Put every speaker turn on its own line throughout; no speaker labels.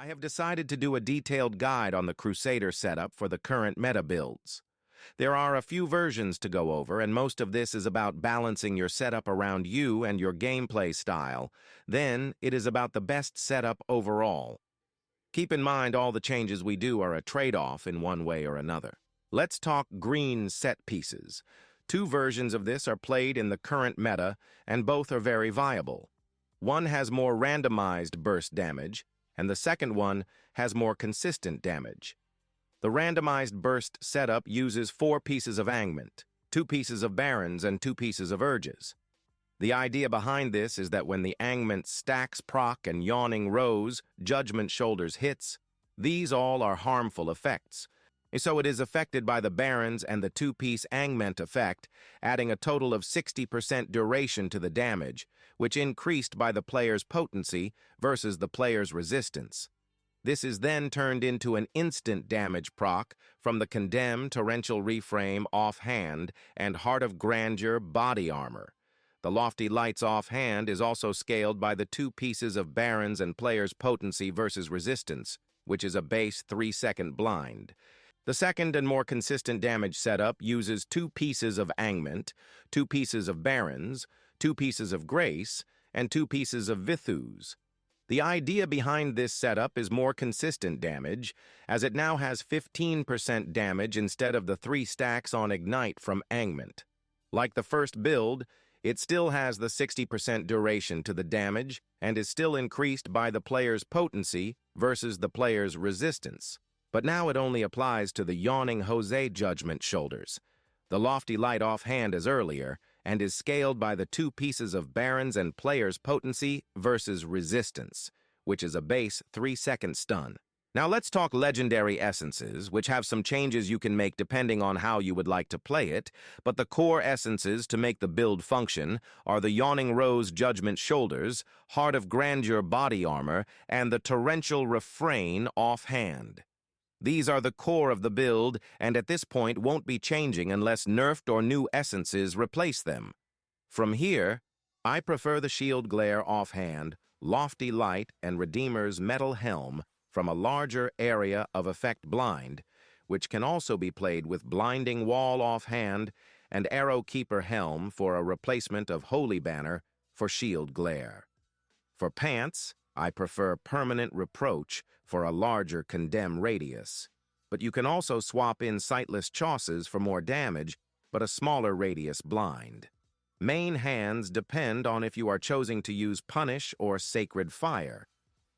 I have decided to do a detailed guide on the Crusader setup for the current meta builds. There are a few versions to go over, and most of this is about balancing your setup around you and your gameplay style. Then, it is about the best setup overall. Keep in mind all the changes we do are a trade-off in one way or another. Let's talk green set pieces. Two versions of this are played in the current meta, and both are very viable. One has more randomized burst damage, and the second one has more consistent damage. The randomized burst setup uses 4 pieces of Angment, 2 pieces of Barons, and 2 pieces of Urges. The idea behind this is that when the Angment stacks proc and Yawning Rose, Judgment Shoulders hits, these all are harmful effects. So it is affected by the Barons and the 2-piece Angment effect, adding a total of 60% duration to the damage, which increased by the player's potency versus the player's resistance. This is then turned into an instant damage proc from the Condemn, Torrential Reframe offhand, and Heart of Grandeur body armor. The Lofty Lights offhand is also scaled by the 2 pieces of Barons and player's potency versus resistance, which is a base 3-second blind. The second and more consistent damage setup uses 2 pieces of Angment, 2 pieces of Barons, 2 pieces of Grace, and 2 pieces of Vithus. The idea behind this setup is more consistent damage, as it now has 15% damage instead of the 3 stacks on Ignite from Angment. Like the first build, it still has the 60% duration to the damage and is still increased by the player's potency versus the player's resistance. But now it only applies to the Yawning Jose Judgment Shoulders. The Lofty Light offhand as earlier, and is scaled by the 2 pieces of Barons and player's potency versus resistance, which is a base 3-second stun. Now let's talk legendary essences, which have some changes you can make depending on how you would like to play it, but the core essences to make the build function are the Yawning Rose Judgment Shoulders, Heart of Grandeur body armor, and the Torrential Refrain offhand. These are the core of the build, and at this point won't be changing unless nerfed or new essences replace them. From here, I prefer the Shield Glare offhand, Lofty Light, and Redeemer's Metal Helm from a larger area of effect blind, which can also be played with Blinding Wall offhand and Arrow Keeper Helm for a replacement of Holy Banner for Shield Glare. For pants, I prefer Permanent Reproach for a larger Condemn radius, but you can also swap in Sightless Chausses for more damage, but a smaller radius blind. Main hands depend on if you are choosing to use Punish or Sacred Fire,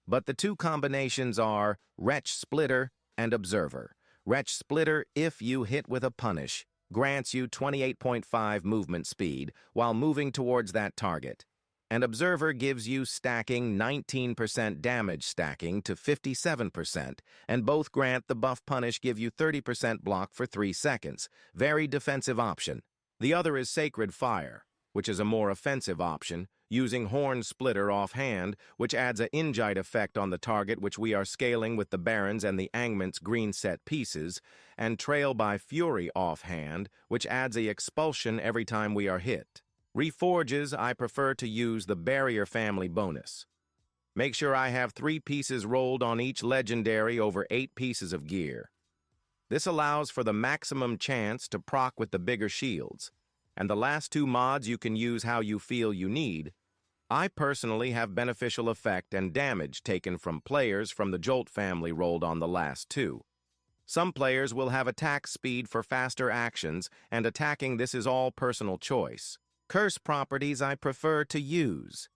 but the 2 combinations are Wretch Splitter and Observer. Wretch Splitter, if you hit with a Punish, grants you 28.5 movement speed while moving towards that target. And Observer gives you stacking 19% damage stacking to 57%, and both grant the buff Punish give you 30% block for 3 seconds. Very defensive option. The other is Sacred Fire, which is a more offensive option, using Horn Splitter offhand, which adds an Ingite effect on the target, which we are scaling with the Barons and the Angment's green set pieces, and Trail by Fury offhand, which adds a Expulsion every time we are hit. Reforges, I prefer to use the Barrier Family bonus. Make sure I have 3 pieces rolled on each legendary over 8 pieces of gear. This allows for the maximum chance to proc with the bigger shields, and the last 2 mods you can use how you feel you need. I personally have beneficial effect and damage taken from players from the Jolt family rolled on the last 2. Some players will have attack speed for faster actions, and attacking this is all personal choice. Curse properties I prefer to use.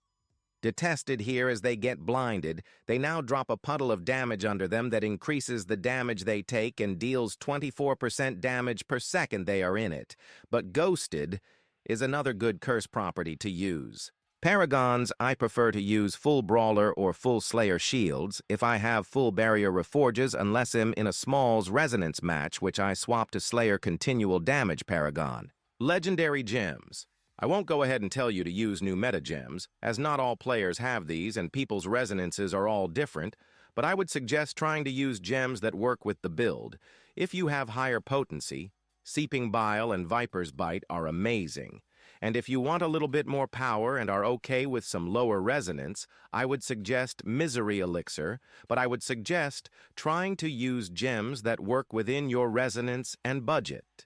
Detested here as they get blinded, they now drop a puddle of damage under them that increases the damage they take and deals 24% damage per second they are in it. But Ghosted is another good curse property to use. Paragons, I prefer to use full Brawler or full Slayer shields if I have full Barrier Reforges unless I'm in a Smalls Resonance match, which I swap to Slayer Continual Damage Paragon. Legendary Gems. I won't go ahead and tell you to use new meta gems, as not all players have these and people's resonances are all different, but I would suggest trying to use gems that work with the build. If you have higher potency, Seeping Bile and Viper's Bite are amazing. And if you want a little bit more power and are okay with some lower resonance, I would suggest Misery Elixir, but I would suggest trying to use gems that work within your resonance and budget.